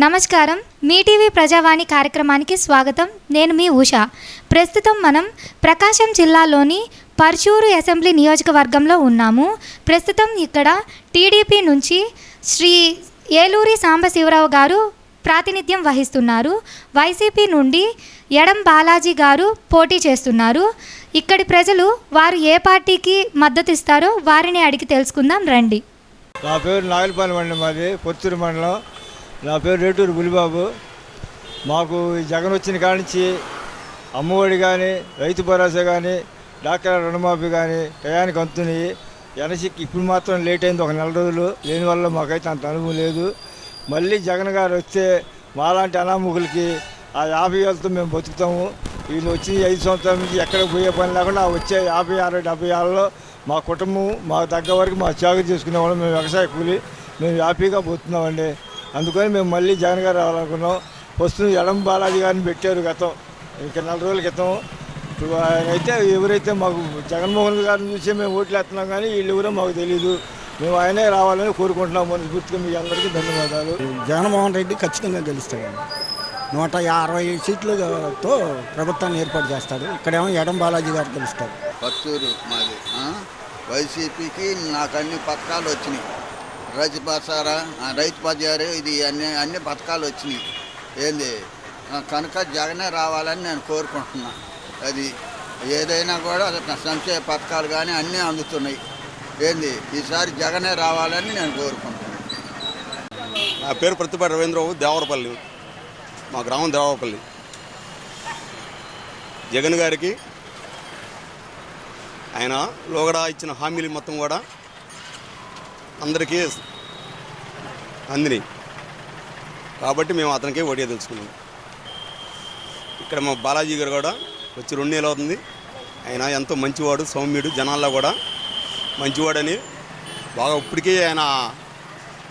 నమస్కారం. మీ టీవీ ప్రజావాణి కార్యక్రమానికి స్వాగతం. నేను మీ ఉషా. ప్రస్తుతం మనం ప్రకాశం జిల్లాలోని పర్చూరు అసెంబ్లీ నియోజకవర్గంలో ఉన్నాము. ప్రస్తుతం ఇక్కడ టీడీపీ నుంచి శ్రీ ఏలూరి సాంబశివరావు గారు ప్రాతినిధ్యం వహిస్తున్నారు. వైసీపీ నుండి ఎడం బాలాజీ గారు పోటీ చేస్తున్నారు. ఇక్కడి ప్రజలు వారు ఏ పార్టీకి మద్దతు ఇస్తారో వారిని అడిగి తెలుసుకుందాం రండి. నా పేరు నాగలపాలెం అండి, మాది పొత్తూరు మండలం. నా పేరు రేటూరు బులిబాబు. మాకు జగన్ వచ్చిన కాడి నుంచి అమ్మఒడి కానీ, రైతు భరోసా కానీ, డాక్టర్ రుణమాఫీ కానీ టయానికి అందుతున్నాయి. ఎనసిక్కి ఇప్పుడు మాత్రం లేట్ అయింది, ఒక నెల రోజులు. లేని వల్ల మాకైతే అంత అనుభవం లేదు. మళ్ళీ జగన్ గారు వస్తే మాలాంటి అనామకులకి ఆ 50 ఏళ్ళతో మేము బతుకుతాము. వీళ్ళు వచ్చి 5 సంవత్సరాల నుంచి ఎక్కడికి పోయే పని లేకుండా వచ్చే 50, 60, 70 ఏళ్ళలో మా కుటుంబం మాకు తగ్గ వరకు మా చాకరీ చేసుకునేవాళ్ళం. మేము వ్యవసాయ కూలి, మేము హ్యాపీగా పోతున్నామండి. అందుకని మేము మళ్ళీ జగన్ గారు రావాలనుకున్నాం. వస్తుంది ఎడం బాలాజీ గారిని పెట్టారు గతం, ఇంకా 4 రోజుల క్రితం. ఇప్పుడు ఆయన అయితే ఎవరైతే మాకు జగన్మోహన్ గారిని చూసే మేము ఓట్లు వేస్తున్నాం, కానీ వీళ్ళు ఎవరో మాకు తెలియదు. మేము ఆయనే రావాలని కోరుకుంటున్నాం. మనస్ఫూర్తిగా మీ అందరికీ ధన్యవాదాలు. జగన్మోహన్ రెడ్డి ఖచ్చితంగా గెలుస్తాడు. 160 సీట్లతో ప్రభుత్వాన్ని ఏర్పాటు చేస్తాడు. ఇక్కడేమో ఎడం బాలాజీ గారు గెలుస్తాడు. పత్తూరు మాది. వైసీపీకి నాకు అన్ని పథకాలు వచ్చినాయి. రైతు బజారు ఇది అన్ని పథకాలు వచ్చినాయి. ఏంది కనుక జగనే రావాలని నేను కోరుకుంటున్నా. అది ఏదైనా కూడా సంక్షేమ పథకాలు కానీ అన్నీ అందుతున్నాయి. ఏంది ఈసారి జగనే రావాలని నేను కోరుకుంటున్నాను. నా పేరు ప్రతిపాటి రవీంద్రబాబు, దేవరపల్లి. మా గ్రామం దేవరపల్లి. జగన్ గారికి ఆయన లోగడ ఇచ్చిన హామీలు మొత్తం కూడా అందరికీ అందినాయి. కాబట్టి మేము అతనికే ఓడియా తెలుసుకున్నాం. ఇక్కడ మా బాలాజీ గారు కూడా వచ్చి 2 నెలలు అవుతుంది. ఆయన ఎంతో మంచివాడు, సౌమ్యుడు, జనాల్లో కూడా మంచివాడని బాగా ఇప్పటికీ ఆయన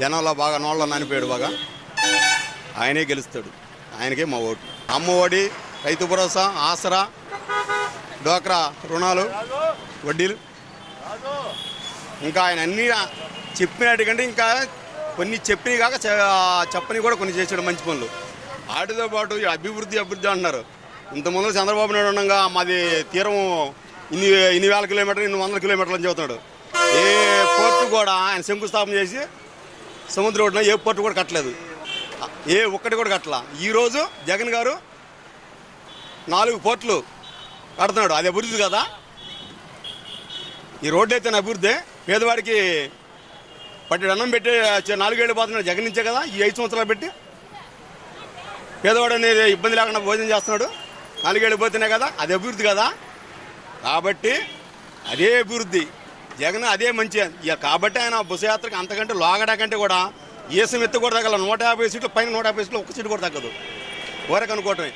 జనాల్లో బాగా నోళ్ళ నానిపోయాడు. బాగా ఆయనే గెలుస్తాడు. ఆయనకే మా ఓటు. అమ్మఒడి, రైతు భరోసా, ఆసరా, డోక్రా రుణాలు, వడ్డీలు, ఇంకా ఆయన అన్నీ చెప్పినట్టుకంటే ఇంకా కొన్ని చెప్పినవి కాక చెప్పని కూడా కొన్ని చేసాడు మంచి పనులు. వాటితో పాటు అభివృద్ధి అంటున్నారు. ఇంతకుముందు చంద్రబాబు నాయుడు ఉండగా మాది తీరం ఇన్ని వేల కిలోమీటర్లు, 100 కిలోమీటర్లు అని చెబుతున్నాడు. ఏ పోర్టు కూడా ఆయన శంకుస్థాపన చేసి సముద్ర ఒడ్డున ఏ పోర్టు కూడా కట్టలేదు. ఏ ఒక్కటి కూడా కట్టలా. ఈరోజు జగన్ గారు 4 పోర్టులు కడుతున్నాడు. అది అభివృద్ధి కదా. ఈ రోడ్డు అయితే అభివృద్ధి. పేదవాడికి పట్టి అన్నం పెట్టి 4 ఏళ్ళు పోతున్నాడు జగన్ నుంచే కదా. ఈ 5 సంవత్సరాలు పెట్టి పేదవాడు అనేది ఇబ్బంది లేకుండా భోజనం చేస్తున్నాడు. 4 ఏళ్ళు పోతున్నాయి కదా, అది అభివృద్ధి కదా. కాబట్టి అదే అభివృద్ధి జగన్, అదే మంచి. కాబట్టి ఆయన బస్సు యాత్రకి అంతకంటే లోగడా కంటే కూడా ఏసం ఎత్తు కూడా తగ్గల. 150 సీట్లు పైన 150 సీట్లు ఒక్క సీటు కూడా తగ్గదు. ఊరకు అనుకోవటమే.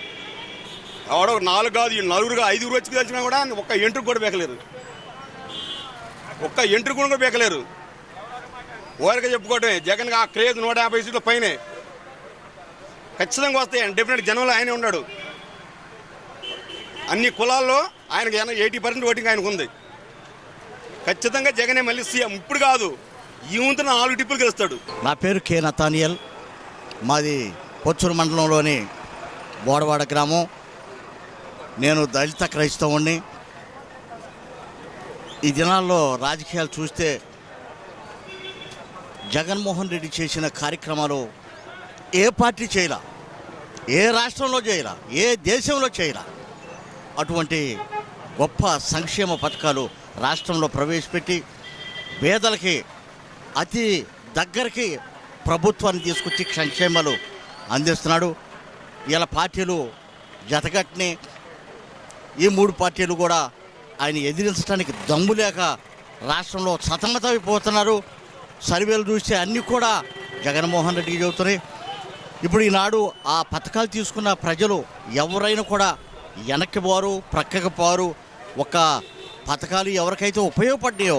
ఆవిడ 4 కాదు, 4 5 వచ్చి కలిసినా కూడా ఒక్క ఎంట్రుకు కూడా బేకలేరు. ఒక్క ఎంట్రుకు కూడా బేకలేరు. ఊరక చెప్పుకోవటమే. జగన్ ఆ క్రేజ్ 150 సీట్ల పైనే ఖచ్చితంగా వస్తాయి. డెఫినెట్ జనంలో ఆయనే ఉన్నాడు. అన్ని కులాల్లో ఆయనకి 80% ఓటింగ్ ఆయనకు ఉంది. ఖచ్చితంగా జగనే మళ్ళీ సీఎం. ఇప్పుడు కాదు, ఈ ముందు 4 టిప్పులు గెలుస్తాడు. నా పేరు కే నతానియల్. మాది పొత్తూరు మండలంలోని బోడవాడ గ్రామం. నేను దళిత క్రైస్తవుణ్ణి. ఈ దినాల్లో రాజకీయాలు చూస్తే జగన్మోహన్ రెడ్డి చేసిన కార్యక్రమాలు ఏ పార్టీ చేయలా, ఏ రాష్ట్రంలో చేయలా, ఏ దేశంలో చేయలా. అటువంటి గొప్ప సంక్షేమ పథకాలు రాష్ట్రంలో ప్రవేశపెట్టి పేదలకి అతి దగ్గరికి ప్రభుత్వాన్ని తీసుకొచ్చి సంక్షేమాలు అందిస్తున్నాడు. ఇలా పార్టీలు జతగట్టిని ఈ 3 పార్టీలు కూడా ఆయన ఎదిరించడానికి దమ్ము లేక రాష్ట్రంలో సతమతమైపోతున్నారు. సర్వేలు చూస్తే అన్నీ కూడా జగన్మోహన్ రెడ్డికి చెబుతున్నాయి. ఇప్పుడు ఈనాడు ఆ పథకాలు తీసుకున్న ప్రజలు ఎవరైనా కూడా వెనక్కి పోరు, ప్రక్కకి పోరు. ఒక పథకాలు ఎవరికైతే ఉపయోగపడ్డాయో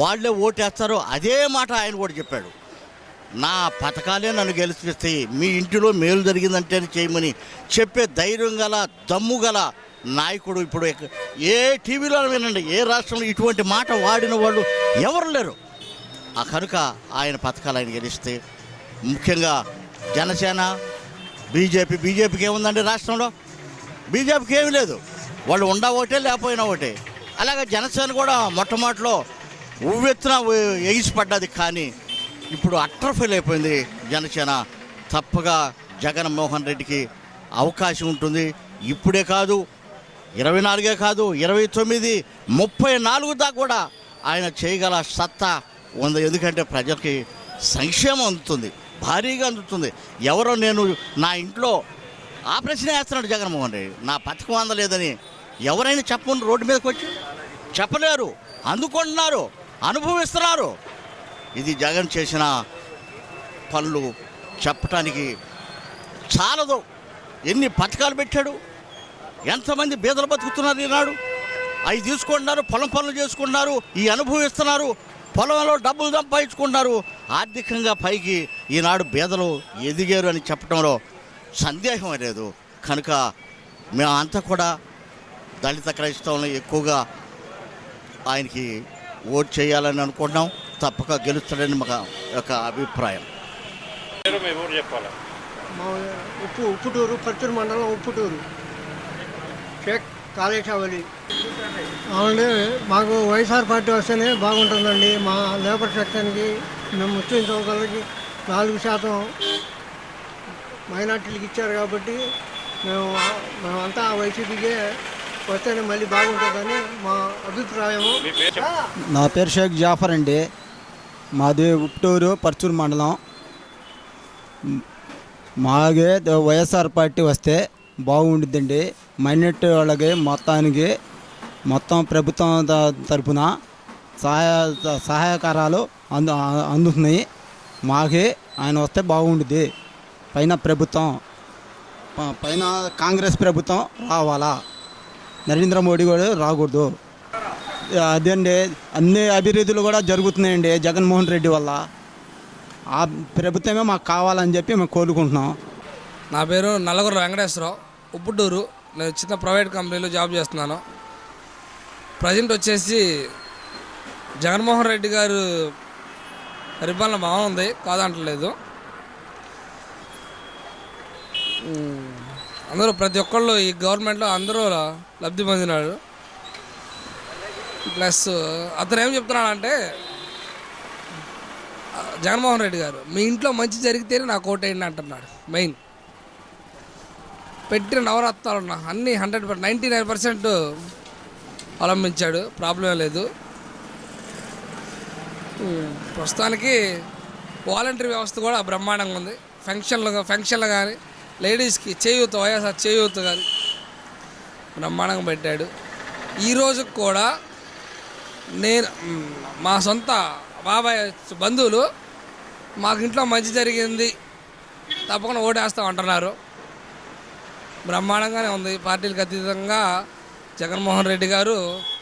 వాళ్ళే ఓటేస్తారో. అదే మాట ఆయన కూడా చెప్పాడు. నా పథకాలే నన్ను గెలిపిస్తాయి, మీ ఇంటిలో మేలు జరిగిందంటే చేయమని చెప్పే ధైర్యం గల, దమ్ము గల నాయకుడు ఇప్పుడు ఏ టీవీలో వినండి, ఏ రాష్ట్రంలో ఇటువంటి మాట వాడిన వాళ్ళు ఎవరు లేరు. ఆ కనుక ఆయన పథకాలు ఆయన గెలిస్తే ముఖ్యంగా జనసేన, బీజేపీకి ఏముందండి రాష్ట్రంలో? బీజేపీకి ఏమీ లేదు. వాళ్ళు ఉండా ఒకటే లేకపోయినా ఒకటే. అలాగే జనసేన కూడా మొట్టమొదటిలో ఉవ్వెత్తున ఎగిసిపడ్డది, కానీ ఇప్పుడు అట్రఫెయిల్ అయిపోయింది జనసేన. తప్పగా జగన్మోహన్ రెడ్డికి అవకాశం ఉంటుంది. ఇప్పుడే కాదు, 24 కాదు, 29, 34 దాకా కూడా ఆయన చేయగల సత్తా ఉంది. ఎందుకంటే ప్రజలకి సంక్షేమం అందుతుంది, భారీగా అందుతుంది. ఎవరో నేను నా ఇంట్లో ఆ ప్రశ్న వేస్తున్నాడు జగన్మోహన్ రెడ్డి, నా పథకం అందలేదని ఎవరైనా చెప్పండి, రోడ్డు మీదకి వచ్చి చెప్పలేరు. అందుకుంటున్నారు, అనుభవిస్తున్నారు. ఇది జగన్ చేసిన పనులు చెప్పటానికి చాలదు. ఎన్ని పథకాలు పెట్టాడు, ఎంతమంది బీదలు బతుకుతున్నారు ఈనాడు. అవి తీసుకుంటున్నారు, పొలం పనులు చేసుకుంటున్నారు, ఈ అనుభవిస్తున్నారు, పొలంలో డబ్బులు సంపాదించుకుంటున్నారు. ఆర్థికంగా పైకి ఈనాడు బీదలు ఎదిగారు అని చెప్పడంలో సందేహం లేదు. కనుక మేమంతా కూడా దళిత క్రైస్తవులను ఎక్కువగా ఆయనకి ఓటు చేయాలని అనుకుంటున్నాం. తప్పక గెలుస్తాడని మా యొక్క అభిప్రాయం. మా ఉప్పుటూరు, పర్చూరు మండలం ఉప్పుటూరు, షేక్ కాళేశావలి. అవునండి, మాకు వైఎస్ఆర్ పార్టీ వస్తేనే బాగుంటుందండి. మా లేబర్ సెక్షన్కి, మేము ముస్లిం సోదరులకి 4% మైనార్టీలకు ఇచ్చారు కాబట్టి మేమంతా వైసీపీకే వస్తేనే మళ్ళీ బాగుంటుందని మా అభిప్రాయము. నా పేరు షేక్ జాఫర్ అండి. మాది ఉప్టూరు, పర్చూరు మండలం. మాగే వైఎస్ఆర్ పార్టీ వస్తే బాగుంటుందండి. మైనారిటీ వాళ్ళకి మొత్తం ప్రభుత్వం తరఫున సహాయకారాలు అందుతున్నాయి. మాకే ఆయన వస్తే బాగుంటుంది. పైన కాంగ్రెస్ ప్రభుత్వం రావాలా, నరేంద్ర మోడీ కూడా రాకూడదు. అదండి, అన్ని అభివృద్ధులు కూడా జరుగుతున్నాయండి జగన్మోహన్ రెడ్డి వల్ల. ఆ ప్రభుత్వమే మాకు కావాలని చెప్పి మేము కోరుకుంటున్నాం. నా పేరు నల్లగొర్ర వెంకటేశ్వరరావు, ఉప్పుటూరు. నేను చిన్న ప్రైవేట్ కంపెనీలో జాబ్ చేస్తున్నాను. ప్రజెంట్ వచ్చేసి జగన్మోహన్ రెడ్డి గారు పరిపాలన బాగుంది, కాదంటలేదు. అందరూ ప్రతి ఒక్కళ్ళు ఈ గవర్నమెంట్లో అందరూ లబ్ధి పొందినాడు. ప్లస్ అతను ఏం చెప్తున్నాడంటే, జగన్మోహన్ రెడ్డి గారు మీ ఇంట్లో మంచి జరిగితేనే నాకు ఓటేయండి అంటున్నాడు. మెయిన్ పెట్టిన నవరత్నాలు అన్నీ 99% అవలంబించాడు, ప్రాబ్లం లేదు. ప్రస్తుతానికి వాలంటరీ వ్యవస్థ కూడా బ్రహ్మాండంగా ఉంది. ఫంక్షన్లు కానీ, లేడీస్కి చేయూత, వైఎస్ఆర్ చేయూత కానీ బ్రహ్మాండంగా పెట్టాడు. ఈరోజు కూడా నేను మా సొంత బాబాయ్ బంధువులు మాకు ఇంట్లో మంచి జరిగింది తప్పకుండా ఓటేస్తాం అంటున్నారు. బ్రహ్మాండంగానే ఉంది. పార్టీలకు అతీతంగా జగన్మోహన్ రెడ్డి గారు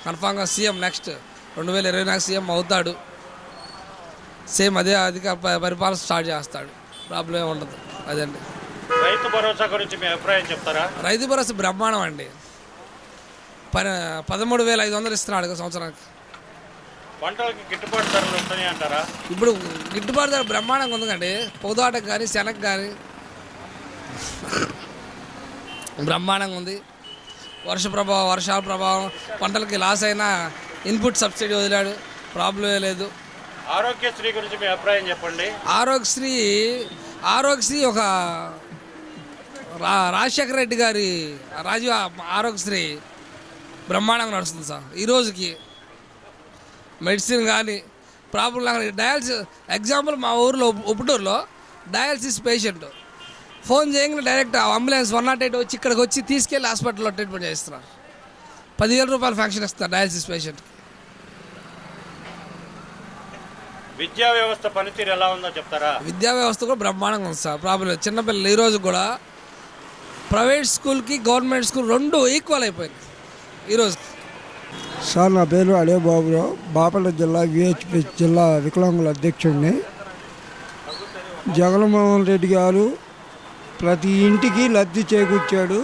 కన్ఫామ్గా సీఎం, నెక్స్ట్ 2024 సీఎం అవుతాడు. సేమ్ అదే అధిక పరిపాలన స్టార్ట్ చేస్తాడు, ప్రాబ్లం ఏమి ఉండదు. అదండి. రైతు భరోసా గురించి మీ అభిప్రాయం చెప్తారా? రైతు భరోసా బ్రహ్మాండం అండి. 13,500 ఇస్తున్నాడు సంవత్సరానికి. పంటలకి గిట్టుబాటు ధరలు ఉంటాయి అంటారా? ఇప్పుడు గిట్టుబాటు ధర బ్రహ్మాండంగా ఉందండి. పొగాటకు కానీ, శనగకు కానీ బ్రహ్మాండంగా ఉంది. వర్షాల ప్రభావం పంటలకి లాస్ అయినా ఇన్పుట్ సబ్సిడీ వదిలాడు, ప్రాబ్లమే లేదు. ఆరోగ్యశ్రీ గురించి మీ అభిప్రాయం చెప్పండి. ఆరోగ్యశ్రీ ఒక రాజశేఖర రెడ్డి గారి ఆరోగ్యశ్రీ బ్రహ్మాండంగా నడుస్తుంది సార్. ఈ రోజుకి మెడిసిన్ కానీ ప్రాబ్లం కానీ, డయాలసిస్ ఎగ్జాంపుల్ మా ఊరిలో ఉప్పుటూరులో డయాలసిస్ పేషెంట్ ఫోన్ చేయగానే డైరెక్ట్ అంబులెన్స్ 108 వచ్చి ఇక్కడికి వచ్చి తీసుకెళ్ళి హాస్పిటల్లో ట్రీట్మెంట్ చేస్తున్నారు. 10,000 రూపాయలు ఫ్యాక్షన్ ఇస్తారు డయాలసిస్ పేషెంట్కి. విద్యా వ్యవస్థ పనితీరు ఎలా ఉందో చెప్తారా? విద్యా వ్యవస్థ కూడా బ్రహ్మాండంగా ఉంది సార్, ప్రాబ్లం లేదు. చిన్నపిల్లలు ఈరోజు కూడా ప్రైవేట్ స్కూల్కి గవర్నమెంట్ స్కూల్ 2 ఈక్వల్ అయిపోయింది ఈరోజు. సార్, నా పేరు అడే బాబురావు, బాపట్ల జిల్లా విహెచ్పి జిల్లా వికలాంగుల అధ్యక్షుడిని. జగన్మోహన్ రెడ్డి గారు ప్రతి ఇంటికి లబ్ధి చేకూర్చాడు.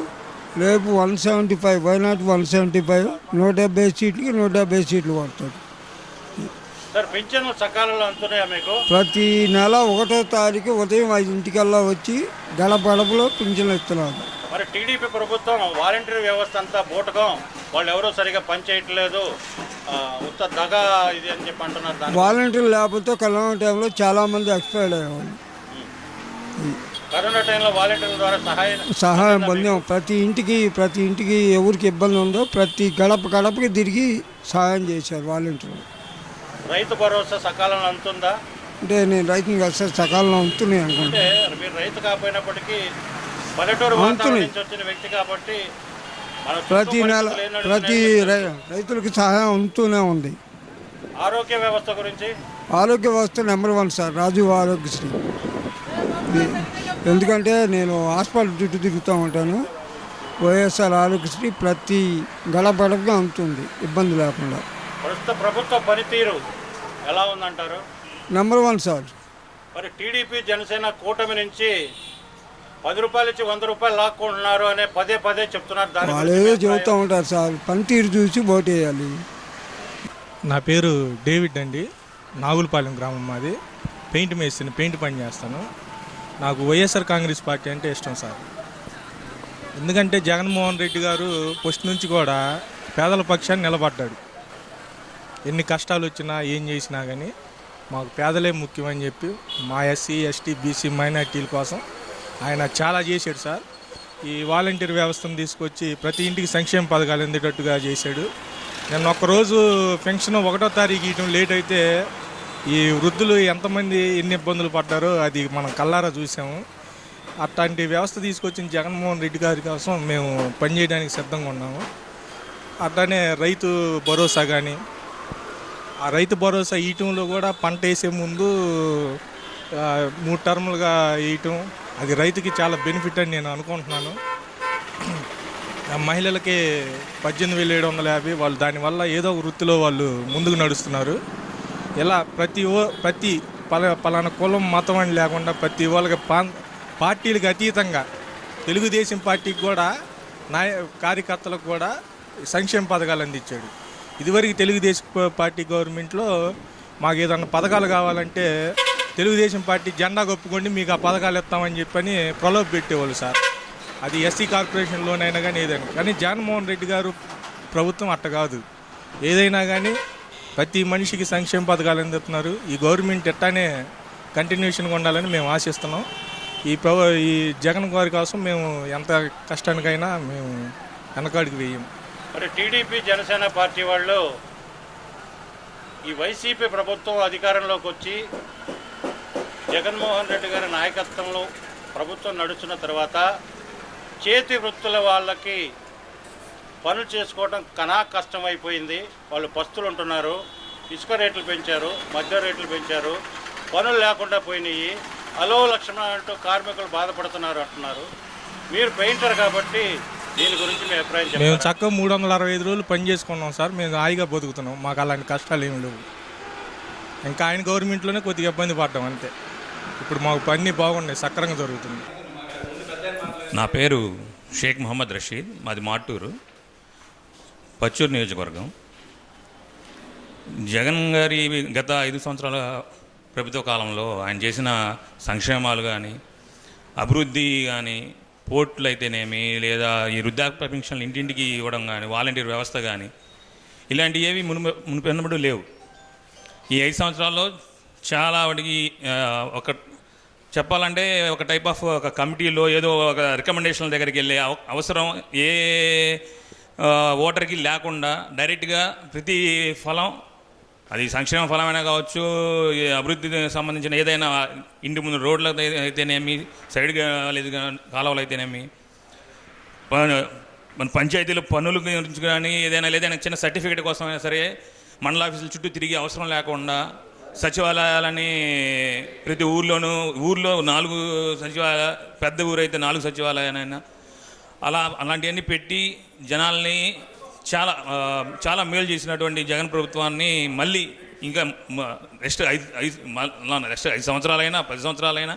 రేపు 175, వైనాట్ 175, 170 సీట్లకి 170 సీట్లు పడతాడు. సార్ పింఛన్లు సకాలంలో అందుతున్నాయా మీకు? ప్రతి నెల 1వ తారీఖు ఉదయం 5 వచ్చి గడపలో పింఛన్లు ఇస్తున్నారు. మరి టీడీపీ ప్రభుత్వం వాలంటీర్ వ్యవస్థ అంతా బూటకం, వాళ్ళు ఎవరో సరిగా పనిచేయట్లేదు, ఉత్త దగా ఇది అని చెప్పి అంటున్నారు. వాలంటీర్లు లేకపోతే కరోనా టైంలో చాలామంది ఎక్స్పైర్డ్ అయ్యేవాళ్ళు. కరోనా టైంలో వాలంటీర్ల ద్వారా సహాయం పొందాం. ప్రతి ఇంటికి ఎవరికి ఇబ్బంది ఉందో ప్రతి గడపకి తిరిగి సహాయం చేశారు వాలంటీర్లు. రైతు భరోసా సకాలంలో అందుతుందా? అంటే నేను రైతుని కలిసి సకాలంలో అందుతున్నాయి అనుకుంటా. అంటే మీరు రైతు కాకపోయినప్పటికీ పల్లెటూరు వాతావరణం నుంచి వచ్చిన వ్యక్తి కాబట్టి ప్రతి నెల రైతులకి సహాయం అందుతూనే ఉంది. ఆరోగ్య వ్యవస్థ గురించి? ఆరోగ్య వ్యవస్థ నెంబర్ 1 సార్, రాజీవ్ ఆరోగ్యశ్రీ. ఎందుకంటే నేను హాస్పిటల్ చుట్టూ తిరుగుతూ ఉంటాను. వైఎస్ఆర్ ఆరోగ్యశ్రీ ప్రతి గడపగా అందుతుంది ఇబ్బంది లేకుండా. ప్రస్తుత ప్రభుత్వ పనితీరు ఎలా ఉందంటారు? Number 1 sir. మరి టీడీపీ జనసేన కూటమి నుంచి 10 రూపాయలు ఇచ్చి 100 రూపాయలు లాక్కుంటున్నారు అనే పదే చెప్తున్నారు. వాళ్ళు ఏదో చెబుతూ ఉంటారు సార్, పనితీరు చూసి ఓటు వేయాలి. నా పేరు డేవిడ్ అండి, నాగులపాలెం గ్రామం మాది. పెయింట్ మేస్త్రిని, పెయింట్ పని చేస్తాను. నాకు వైఎస్ఆర్ కాంగ్రెస్ పార్టీ అంటే ఇష్టం సార్. ఎందుకంటే జగన్మోహన్ రెడ్డి గారు ఫస్ట్ నుంచి కూడా పేదల పక్షాన్ని నిలబడ్డాడు. ఎన్ని కష్టాలు వచ్చినా ఏం చేసినా కానీ మాకు పేదలే ముఖ్యమని చెప్పి మా ఎస్సీ ఎస్టీ బీసీ మైనార్టీల కోసం ఆయన చాలా చేశాడు సార్. ఈ వాలంటీర్ వ్యవస్థను తీసుకొచ్చి ప్రతి ఇంటికి సంక్షేమ పథకాలు అందేటట్టుగా చేశాడు. నేను ఒక్కరోజు పెన్షన్ 1వ తారీఖు ఇవ్వడం లేట్ అయితే ఈ వృద్ధులు ఎంతమంది ఎన్ని ఇబ్బందులు పడ్డారో అది మనం కల్లారా చూసాము. అట్లాంటి వ్యవస్థ తీసుకొచ్చిన జగన్మోహన్ రెడ్డి గారి కోసం మేము పనిచేయడానికి సిద్ధంగా ఉన్నాము. అట్లానే రైతు భరోసా కానీ, ఆ రైతు భరోసా ఇయటంలో కూడా పంట వేసే ముందు 3 టర్ములుగా వేయటం అది రైతుకి చాలా బెనిఫిట్ అని నేను అనుకుంటున్నాను. మహిళలకి 18,750 వాళ్ళు దానివల్ల ఏదో ఒక వృత్తిలో వాళ్ళు ముందుకు నడుస్తున్నారు. ఇలా ప్రతి పలానా కులం మతం అని లేకుండా ప్రతి వాళ్ళకి పార్టీలకు అతీతంగా తెలుగుదేశం పార్టీకి కూడా కార్యకర్తలకు కూడా సంక్షేమ పథకాలు అందించాడు. ఇదివరకు తెలుగుదేశం పార్టీ గవర్నమెంట్లో మాకు ఏదన్నా పథకాలు కావాలంటే తెలుగుదేశం పార్టీ జెండా కప్పుకోండి మీకు ఆ పథకాలు ఇస్తామని చెప్పని ప్రలోభ పెట్టేవాళ్ళు సార్. అది ఎస్సీ కార్పొరేషన్లోనైనా కానీ ఏదైనా కానీ జగన్మోహన్ రెడ్డి గారు ప్రభుత్వం అట్ట కాదు. ఏదైనా కానీ ప్రతి మనిషికి సంక్షేమ పథకాలు అందుతున్నారు. ఈ గవర్నమెంట్ ఎట్టానే కంటిన్యూషన్గా ఉండాలని మేము ఆశిస్తున్నాం. ఈ జగన్ గారి కోసం మేము ఎంత కష్టానికైనా మేము వెనకాడికి వేయం. మరి టీడీపీ జనసేన పార్టీ వాళ్ళు ఈ వైసీపీ ప్రభుత్వం అధికారంలోకి వచ్చి జగన్మోహన్ రెడ్డి గారి నాయకత్వంలో ప్రభుత్వం నడుస్తున్న తర్వాత చేతి వృత్తుల వాళ్ళకి పనులు చేసుకోవడం కష్టమైపోయింది. వాళ్ళు పస్తులు ఉంటున్నారు, ఇసుక రేట్లు పెంచారు, మద్యం రేట్లు పెంచారు, పనులు లేకుండా పోయినాయి, అలో లక్షణ అంటూ కార్మికులు బాధపడుతున్నారు అంటున్నారు. మీరు పెయింటర్ కాబట్టి దీని గురించి మీ అభిప్రాయం చెప్పండి. మేము చక్కగా 365 రోజులు పని చేసుకున్నాం సార్. మేము హాయిగా బతుకుతున్నాం. మాకు అలాంటి కష్టాలు ఏమి లేవు. ఇంకా ఆయన గవర్నమెంట్లోనే కొద్దిగా ఇబ్బంది పడ్డాం అంతే. ఇప్పుడు మాకు పని బాగున్నాయి, సక్రంగా జరుగుతుంది. నా పేరు షేక్ మహమ్మద్ రషీద్, మాది మాటూరు, పచ్చూరు నియోజకవర్గం. జగన్ గారి గత 5 సంవత్సరాల ప్రభుత్వ కాలంలో ఆయన చేసిన సంక్షేమాలు కానీ, అభివృద్ధి కానీ, పోర్టులు అయితేనేమి, లేదా ఈ వృద్ధాప్య పెన్షన్లు ఇంటింటికి ఇవ్వడం కానీ, వాలంటీర్ వ్యవస్థ కానీ, ఇలాంటివి ఏవి మునుపెన్నడూ లేవు. ఈ 5 సంవత్సరాల్లో చాలా వాటికి చెప్పాలంటే ఒక టైప్ ఆఫ్ ఒక కమిటీలో ఏదో ఒక రికమెండేషన్ల దగ్గరికి వెళ్ళే అవసరం ఏ ఓటర్కి లేకుండా డైరెక్ట్గా ప్రతి ఫలం, అది సంక్షేమ ఫలమైనా కావచ్చు, అభివృద్ధికి సంబంధించిన ఏదైనా ఇంటి ముందు రోడ్లు అయితేనేమి, సైడ్ కాలువలు అయితేనేమి, మన పంచాయతీలో పనుల గురించి కానీ ఏదైనా చిన్న సర్టిఫికేట్ కోసమైనా సరే మండల ఆఫీసుల చుట్టూ తిరిగి అవసరం లేకుండా సచివాలయాలని ప్రతి ఊర్లో 4 సచివాలయ, పెద్ద ఊరైతే 4 సచివాలయాలైనా అలాంటివన్నీ పెట్టి జనాల్ని చాలా మేలు చేసినటువంటి జగన్ ప్రభుత్వాన్ని మళ్ళీ ఇంకా నెక్స్ట్ 5 సంవత్సరాలైనా 10 సంవత్సరాలైనా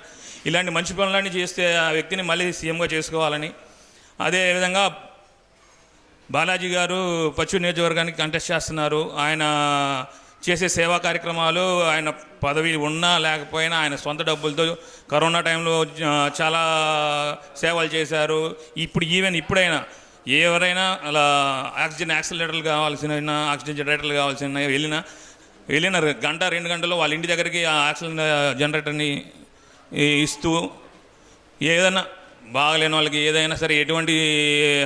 ఇలాంటి మంచి పనులన్నీ చేస్తే ఆ వ్యక్తిని మళ్ళీ సీఎంగా చేసుకోవాలని. అదేవిధంగా బాలాజీ గారు పశ్చిమ నియోజకవర్గానికి కంటెస్ట్ చేస్తున్నారు. ఆయన చేసే సేవా కార్యక్రమాలు ఆయన పదవి ఉన్నా లేకపోయినా ఆయన సొంత డబ్బులతో కరోనా టైంలో చాలా సేవలు చేశారు. ఇప్పుడు ఇప్పుడైనా ఎవరైనా అలా ఆక్సిజన్ యాక్సిలరేటర్లు కావాల్సిన ఆక్సిజన్ జనరేటర్లు కావాల్సిన వెళ్ళిన గంట 2 గంటల్లో వాళ్ళ ఇంటి దగ్గరికి ఆ ఆక్సిజన్ జనరేటర్ని ఇస్తూ ఏదైనా బాగలేని వాళ్ళకి ఏదైనా సరే ఎటువంటి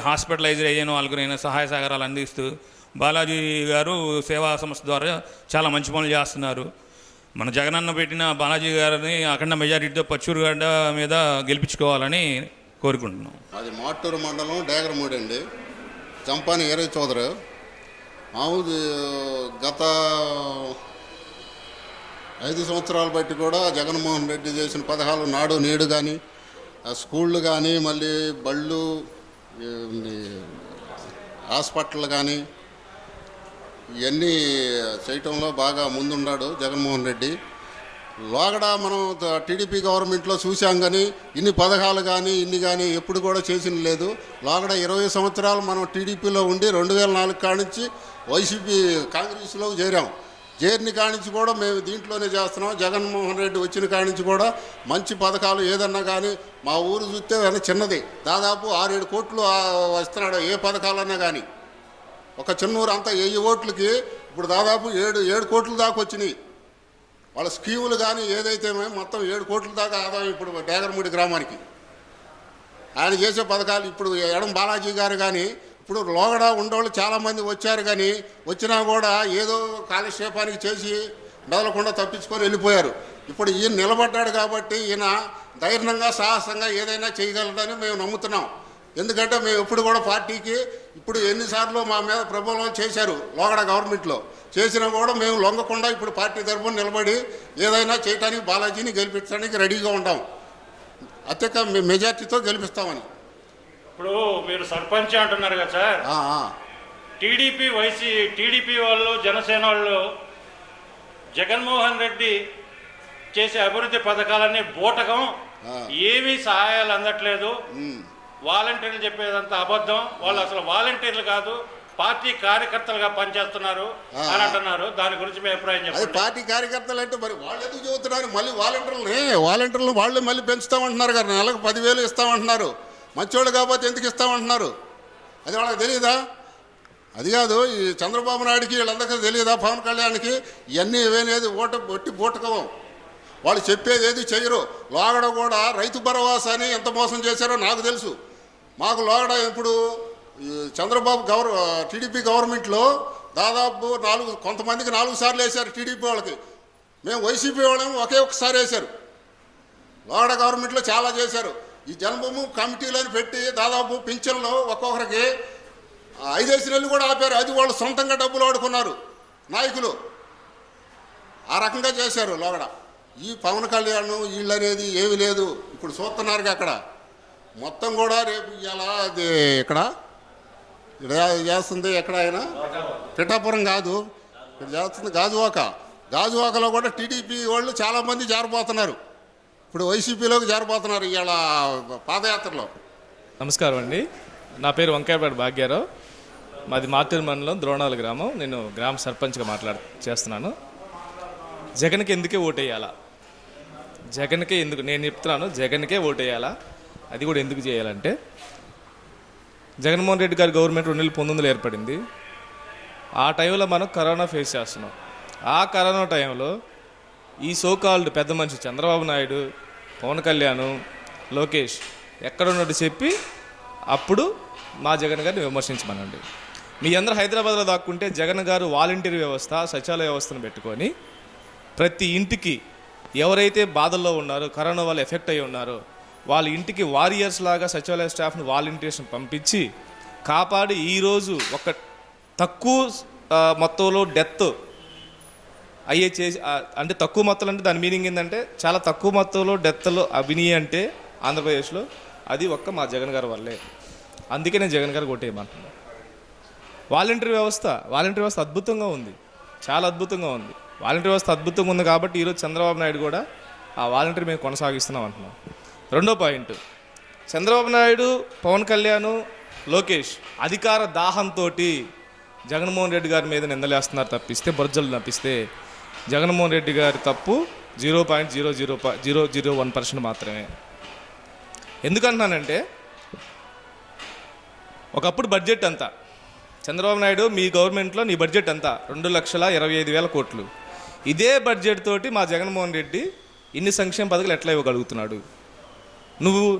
హాస్పిటలైజర్ అయిన వాళ్ళకి సహాయ సహకారాలు అందిస్తూ బాలాజీ గారు సేవా సంస్థ ద్వారా చాలా మంచి పనులు చేస్తున్నారు. మన జగనన్న పెట్టిన బాలాజీ గారిని అఖండ మెజారిటీతో పచ్చూరుగడ్డ మీద గెలిపించుకోవాలని కోరుకుంటున్నాం. అది మాటూరు మండలం డేగరమూడి అండి. చంపాని ఈరయ్య చౌదరి. మామూలు గత 5 సంవత్సరాలు బట్టి కూడా జగన్మోహన్ రెడ్డి చేసిన పథకాలు నాడు నేడు కానీ స్కూళ్ళు కానీ మళ్ళీ బళ్ళు హాస్పిటల్ కానీ ఇవన్నీ చేయటంలో బాగా ముందున్నాడు జగన్మోహన్ రెడ్డి. లోగడ మనం టీడీపీ గవర్నమెంట్లో చూసాం కానీ ఇన్ని పథకాలు కానీ ఇన్ని కానీ ఎప్పుడు కూడా చేసిన లేదు. లోగడ 20 సంవత్సరాలు మనం టీడీపీలో ఉండి 2004 కానించి వైసీపీ కాంగ్రెస్లో చేరాం. చేరిన కానించి కూడా మేము దీంట్లోనే చేస్తున్నాం. జగన్మోహన్ రెడ్డి వచ్చిన కానించి కూడా మంచి పథకాలు ఏదన్నా కానీ మా ఊరు చూస్తే చిన్నది, దాదాపు 6-7 కోట్లు వస్తున్నాడు ఏ పథకాలన్నా కానీ. ఒక చిన్నూరు అంతా 1000 ఓట్లకి ఇప్పుడు దాదాపు 7 కోట్ల దాకా వచ్చినాయి. వాళ్ళ స్కీములు కానీ ఏదైతే మొత్తం 7 కోట్ల దాకా ఆదాయం ఇప్పుడు డేగరమూడి గ్రామానికి. ఆయన చేసే పథకాలు ఇప్పుడు ఎడం బాలాజీ గారు కానీ ఇప్పుడు లోగడ ఉండేవాళ్ళు చాలామంది వచ్చారు కానీ వచ్చినా కూడా ఏదో కాలక్షేపానికి చేసి మెదలకుండా తప్పించుకొని వెళ్ళిపోయారు. ఇప్పుడు ఈయన నిలబడ్డాడు కాబట్టి ఈయన ధైర్యంగా సాహసంగా ఏదైనా చేయగలడని మేము నమ్ముతున్నాం. ఎందుకంటే మేము ఎప్పుడు కూడా పార్టీకి ఇప్పుడు ఎన్నిసార్లు మా మీద ప్రభావం చేశారు లోగడ గవర్నమెంట్లో, చేసినా కూడా మేము లొంగకుండా ఇప్పుడు పార్టీ తరఫున నిలబడి ఏదైనా చేయడానికి బాలాజీని గెలిపించడానికి రెడీగా ఉంటాం. అత్యధిక మెజార్టీతో గెలిపిస్తామని. ఇప్పుడు మీరు సర్పంచ్ అంటున్నారు కదా సార్, టీడీపీ వాళ్ళు జనసేన వాళ్ళు జగన్మోహన్ రెడ్డి చేసే అభివృద్ధి పథకాలన్నీ బూటకం, ఏమీ సహాయాలు అందట్లేదు, వాలంటీర్లు చెప్పేదంతా అబద్ధం, వాళ్ళు అసలు వాలంటీర్లు కాదు పార్టీ కార్యకర్తలుగా పనిచేస్తున్నారు అని అంటున్నారు. దాని గురించి మీ అభిప్రాయం చెప్పండి. పార్టీ కార్యకర్తలు అంటే మరి వాళ్ళు ఎందుకు చెబుతున్నారు? మళ్ళీ వాలంటీర్లు వాళ్ళు మళ్ళీ పెంచుతామంటున్నారు కదా, నెలకు 10,000 ఇస్తామంటున్నారు. మంచోళ్ళు కాకపోతే ఎందుకు ఇస్తామంటున్నారు? అది వాళ్ళకి తెలియదా? అది కాదు, ఈ చంద్రబాబు నాయుడికి వీళ్ళందరికీ తెలియదా? పవన్ కళ్యాణ్కి ఇవన్నీ ఏమేది ఒట్టి బూటకం. వాళ్ళు చెప్పేది ఏది చెయ్యరు. లోగడ కూడా రైతు భరోసా అని ఎంత మోసం చేశారో నాకు తెలుసు. మాకు లోగడ ఇప్పుడు చంద్రబాబు టీడీపీ గవర్నమెంట్లో దాదాపు కొంతమందికి 4 సార్లు వేశారు టీడీపీ వాళ్ళకి. మేము వైసీపీ వాళ్ళేమో ఒక్కసారి వేశారు. లోగడ గవర్నమెంట్లో చాలా చేశారు. ఈ జన్మభూమి కమిటీలను పెట్టి దాదాపు పింఛన్లు ఒక్కొక్కరికి 5 నెలలు కూడా ఆపారు. అది వాళ్ళు సొంతంగా డబ్బులు వాడుకున్నారు నాయకులు. ఆ రకంగా చేశారు లోగడ. ఈ పవన్ కళ్యాణ్ వీళ్ళు అనేది ఏమీ లేదు. ఇప్పుడు చూస్తున్నారు అక్కడ మొత్తం కూడా రేపు ఇలా అది ఇక్కడ చేస్తుంది. ఎక్కడ ఆయన పిఠాపురం కాదు, ఇక్కడ చేస్తుంది గాజువాకలో కూడా టీడీపీ వాళ్ళు చాలామంది జారిపోతున్నారు. ఇప్పుడు వైసీపీలోకి జారిపోతున్నారు ఇవాళ పాదయాత్రలో. నమస్కారం అండి, నా పేరు వంకాయపేట భాగ్యారావు. మాది మాతూరు మండలం ద్రోణాల గ్రామం. నేను గ్రామ సర్పంచ్గా చేస్తున్నాను. జగన్కి ఎందుకే ఓటేయాలా? జగన్కే ఎందుకు నేను చెప్తున్నాను, జగన్కే ఓటేయాలా? అది కూడా ఎందుకు చేయాలంటే, జగన్మోహన్ రెడ్డి గారి గవర్నమెంట్ 2019లో ఏర్పడింది. ఆ టైంలో మనం కరోనా ఫేస్ చేస్తున్నాం. ఆ కరోనా టైంలో ఈ సోకాల్డ్ పెద్ద మనిషి చంద్రబాబు నాయుడు, పవన్ కళ్యాణ్, లోకేష్ ఎక్కడున్నట్టు చెప్పి అప్పుడు మా జగన్ గారిని విమర్శించమనండి. మీ అందరూ హైదరాబాద్లో దాక్కుంటే జగన్ గారు వాలంటీర్ వ్యవస్థ, సచివాలయ వ్యవస్థను పెట్టుకొని ప్రతి ఇంటికి ఎవరైతే బాధల్లో ఉన్నారో, కరోనా వల్ల ఎఫెక్ట్ అయ్యి ఉన్నారో వాళ్ళ ఇంటికి వారియర్స్ లాగా సచివాలయ స్టాఫ్ను వాలంటీర్స్ని పంపించి కాపాడి ఈరోజు ఒక తక్కువ మొత్తంలో డెత్ అయ్యే చేసి, అంటే తక్కువ మొత్తం అంటే దాని మీనింగ్ ఏంటంటే చాలా తక్కువ మొత్తంలో డెత్లు అవినీతి అంటే ఆంధ్రప్రదేశ్లో అది ఒక్క మా జగన్ గారి వల్లే. అందుకే నేను జగన్ గారు కొట్టేయమంటున్నాను. వాలంటీర్ వ్యవస్థ అద్భుతంగా ఉంది, చాలా అద్భుతంగా ఉంది. వాలంటీర్ వ్యవస్థ అద్భుతంగా ఉంది కాబట్టి ఈరోజు చంద్రబాబు నాయుడు కూడా ఆ వాలంటీర్ మేము కొనసాగిస్తున్నాం అంటున్నాం. రెండో పాయింట్, చంద్రబాబు నాయుడు, పవన్ కళ్యాణ్, లోకేష్ అధికార దాహంతో జగన్మోహన్ రెడ్డి గారి మీద నిందలేస్తున్నారు తప్పిస్తే, బొజ్జలు తప్పిస్తే జగన్మోహన్ రెడ్డి గారి తప్పు 0.001% మాత్రమే. ఎందుకంటున్నానంటే, ఒకప్పుడు బడ్జెట్ అంతా చంద్రబాబు నాయుడు మీ గవర్నమెంట్లో నీ బడ్జెట్ అంతా 2,25,000 కోట్లు. ఇదే బడ్జెట్ తోటి మా జగన్మోహన్ రెడ్డి ఇన్ని సంక్షేమ పథకాలు ఎట్లా ఇవ్వగలుగుతున్నాడు?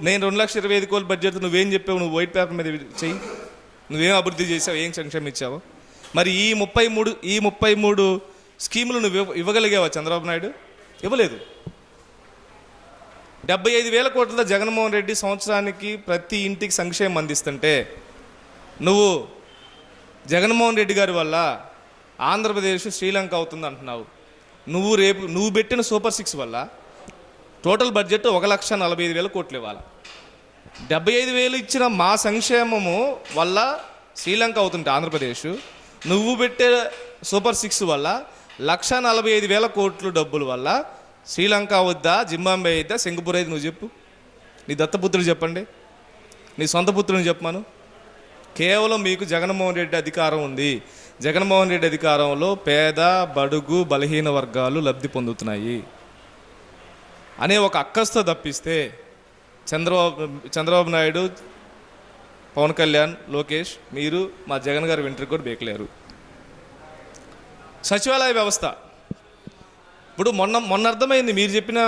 నేను 2,25,000 కోట్ల బడ్జెట్ నువ్వేం చెప్పావు? నువ్వు వైట్ పేపర్ మీద చెయ్యి, నువ్వేం అభివృద్ధి చేసావు, ఏం సంక్షేమం ఇచ్చావు? మరి ఈ 33 స్కీములు నువ్వు ఇవ్వగలిగావా చంద్రబాబు నాయుడు? ఇవ్వలేదు. 75,000 కోట్లతో జగన్మోహన్ రెడ్డి సంవత్సరానికి ప్రతి ఇంటికి సంక్షేమం అందిస్తుంటే, నువ్వు జగన్మోహన్ రెడ్డి గారి వల్ల ఆంధ్రప్రదేశ్ శ్రీలంక అవుతుంది అంటున్నావు. నువ్వు పెట్టిన సూపర్ 6 వల్ల టోటల్ బడ్జెట్ 1,45,000 కోట్లు ఇవ్వాలి. 75,000 ఇచ్చిన మా సంక్షేమము వల్ల శ్రీలంక అవుతుంటే ఆంధ్రప్రదేశ్, నువ్వు పెట్టే సూపర్ 6 వల్ల 1,45,000 కోట్లు డబ్బుల వల్ల శ్రీలంక అవుద్దా, జింబాబే అయిద్దా, సింగపూర్ అయితే నువ్వు చెప్పు. నీ దత్తపుత్రుడు చెప్పండి, నీ సొంత పుత్రుని చెప్పమను. కేవలం మీకు జగన్మోహన్ రెడ్డి అధికారం ఉంది. జగన్మోహన్ రెడ్డి అధికారంలో పేద, బడుగు, బలహీన వర్గాలు లబ్ధి అనే ఒక అక్కస్తో తప్పిస్తే చంద్రబాబు నాయుడు, పవన్ కళ్యాణ్, లోకేష్, మీరు మా జగన్ గారి వెంట్రుకు కూడా బేకలేరు. సచివాలయ వ్యవస్థ ఇప్పుడు మొన్న అర్థమైంది. మీరు చెప్పిన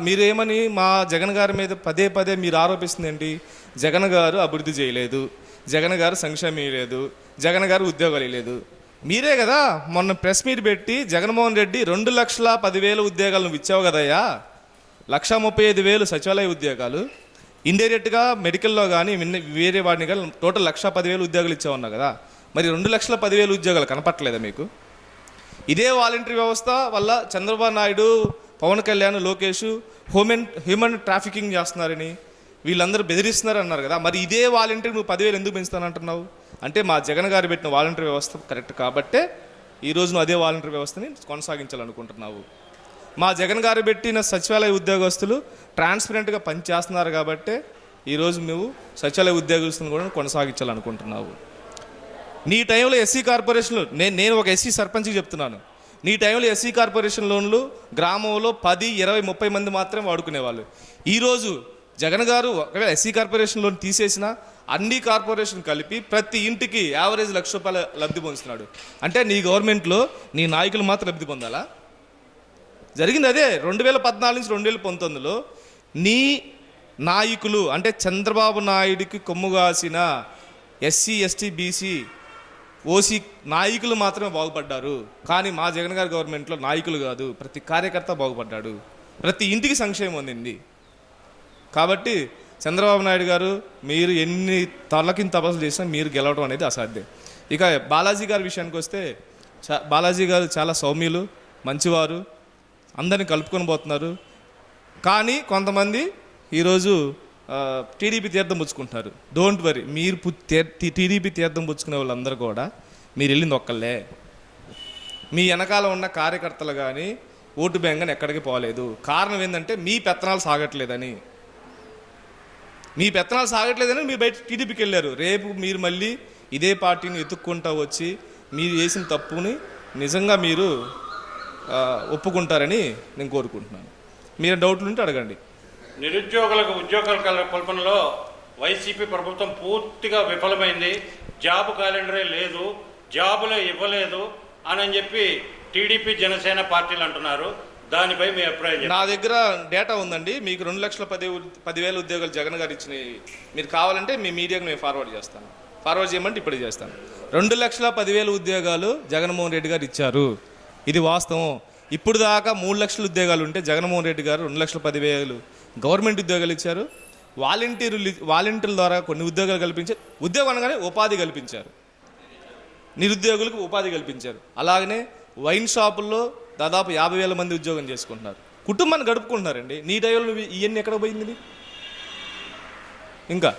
మీరేమని మా జగన్ గారి మీద పదే మీరు ఆరోపిస్తుంది ఏంటి? జగన్ గారు అభివృద్ధి చేయలేదు, జగన్ గారు సంక్షేమం ఇవ్వలేదు, జగన్ గారు ఉద్యోగాలు ఇవ్వలేదు. మీరే కదా మొన్న ప్రెస్ మీట్ పెట్టి జగన్మోహన్ రెడ్డి 2,10,000 ఉద్యోగాలు నువ్వు ఇచ్చావు కదయ్యా, 1,35,000 సచివాలయ ఉద్యోగాలు, ఇండైరెక్ట్గా మెడికల్లో కానీ వేరే వాడిని కానీ టోటల్ 1,10,000 ఉద్యోగాలు ఇచ్చావు కదా. మరి 2,10,000 ఉద్యోగాలు కనపట్టలేదా మీకు? ఇదే వాలంటరీ వ్యవస్థ వల్ల చంద్రబాబు నాయుడు, పవన్ కళ్యాణ్, లోకేష్ హ్యూమన్ ట్రాఫికింగ్ చేస్తున్నారని వీళ్ళందరూ బెదిరిస్తున్నారు అన్నారు కదా. మరి ఇదే వాలంటరీ నువ్వు 10,000 ఎందుకు పెంచుతానంటున్నావు? అంటే మా జగన్ గారు పెట్టిన వాలంటరీ వ్యవస్థ కరెక్ట్ కాబట్టే ఈరోజు నువ్వు అదే వాలంటరీ వ్యవస్థని కొనసాగించాలనుకుంటున్నావు. మా జగన్ గారు పెట్టిన సచివాలయ ఉద్యోగస్తులు ట్రాన్స్పరెంట్గా పనిచేస్తున్నారు కాబట్టే ఈరోజు నువ్వు సచివాలయ ఉద్యోగస్తులను కూడా కొనసాగించాలనుకుంటున్నావు. నీ టైంలో ఎస్సీ కార్పొరేషన్లు, నేను ఒక ఎస్సీ సర్పంచ్కి చెప్తున్నాను, నీ టైంలో ఎస్సీ కార్పొరేషన్ లోన్లు గ్రామంలో 10, 20, 30 మంది మాత్రమే వాడుకునేవాళ్ళు. ఈరోజు జగన్ గారు ఒకవేళ ఎస్సీ కార్పొరేషన్ లోన్ తీసేసినా అన్ని కార్పొరేషన్ కలిపి ప్రతి ఇంటికి యావరేజ్ ₹1,00,000 లబ్ధి పొందుతున్నాడు. అంటే నీ గవర్నమెంట్లో నీ నాయకులు మాత్రం లబ్ధి పొందాలా? జరిగింది అదే. 2014 నుంచి 2019లో నీ నాయకులు అంటే చంద్రబాబు నాయుడికి కొమ్ముగాసిన ఎస్సీ, ఎస్టీ, బీసీ, ఓసీ నాయకులు మాత్రమే బాగుపడ్డారు. కానీ మా జగన్ గారి గవర్నమెంట్లో నాయకులు కాదు, ప్రతి కార్యకర్త బాగుపడ్డాడు, ప్రతి ఇంటికి సంక్షేమం అందింది. కాబట్టి చంద్రబాబు నాయుడు గారు మీరు ఎన్ని తలకింత తపస్సులు చేసినా మీరు గెలవడం అనేది అసాధ్యం. ఇక బాలాజీ గారి విషయానికి వస్తే, బాలాజీ గారు చాలా సౌమ్యులు, మంచివారు, అందరిని కలుపుకొని పోతున్నారు. కానీ కొంతమంది ఈరోజు టీడీపీ తీర్థం పుచ్చుకుంటున్నారు. డోంట్ వరీ, మీరు టీడీపీ తీర్థం పుచ్చుకునే వాళ్ళందరూ కూడా మీరు వెళ్ళింది ఒక్కళ్ళే. మీ వెనకాల ఉన్న కార్యకర్తలు కానీ ఓటు బ్యాంక్ కానీ ఎక్కడికి పోలేదు. కారణం ఏంటంటే మీ పెత్తనాలు సాగట్లేదని. మీరు బయట టీడీపీకి వెళ్ళారు. రేపు మీరు మళ్ళీ ఇదే పార్టీని ఎత్తుక్కుంటూ వచ్చి మీరు చేసిన తప్పుని నిజంగా మీరు ఒప్పుకుంటారని నేను కోరుకుంటున్నాను. మీరు డౌట్లు ఉంటే అడగండి. నిరుద్యోగులకు ఉద్యోగాల కల్పనలో వైసీపీ ప్రభుత్వం పూర్తిగా విఫలమైంది. జాబ్ క్యాలెండరే లేదు, జాబులే ఇవ్వలేదు అని చెప్పి టీడీపీ, జనసేన పార్టీలు అంటున్నారు. దానిపై మీ అభిప్రాయం? నా దగ్గర డేటా ఉందండి. మీకు 2,10,000 ఉద్యోగాలు జగన్ గారు ఇచ్చినాయి. మీరు కావాలంటే మీ మీడియాకు నేను ఫార్వర్డ్ చేయమంటే ఇప్పుడు చేస్తాను. 2,10,000 ఉద్యోగాలు జగన్మోహన్ రెడ్డి గారు ఇచ్చారు, ఇది వాస్తవం. ఇప్పుడు దాకా 3 లక్షల ఉద్యోగాలు ఉంటే జగన్మోహన్ రెడ్డి గారు 2,10,000 గవర్నమెంట్ ఉద్యోగాలు ఇచ్చారు. వాలంటీర్ల ద్వారా కొన్ని ఉద్యోగాలు కల్పించారు. ఉద్యోగం అనగానే ఉపాధి కల్పించారు, నిరుద్యోగులకు ఉపాధి కల్పించారు. అలాగనే వైన్ షాపుల్లో దాదాపు 50,000 మంది ఉద్యోగం చేసుకుంటున్నారు, కుటుంబాన్ని గడుపుకుంటున్నారండి. నీ టైంలో ఇవన్నీ ఎక్కడ పోయింది? ఇంకా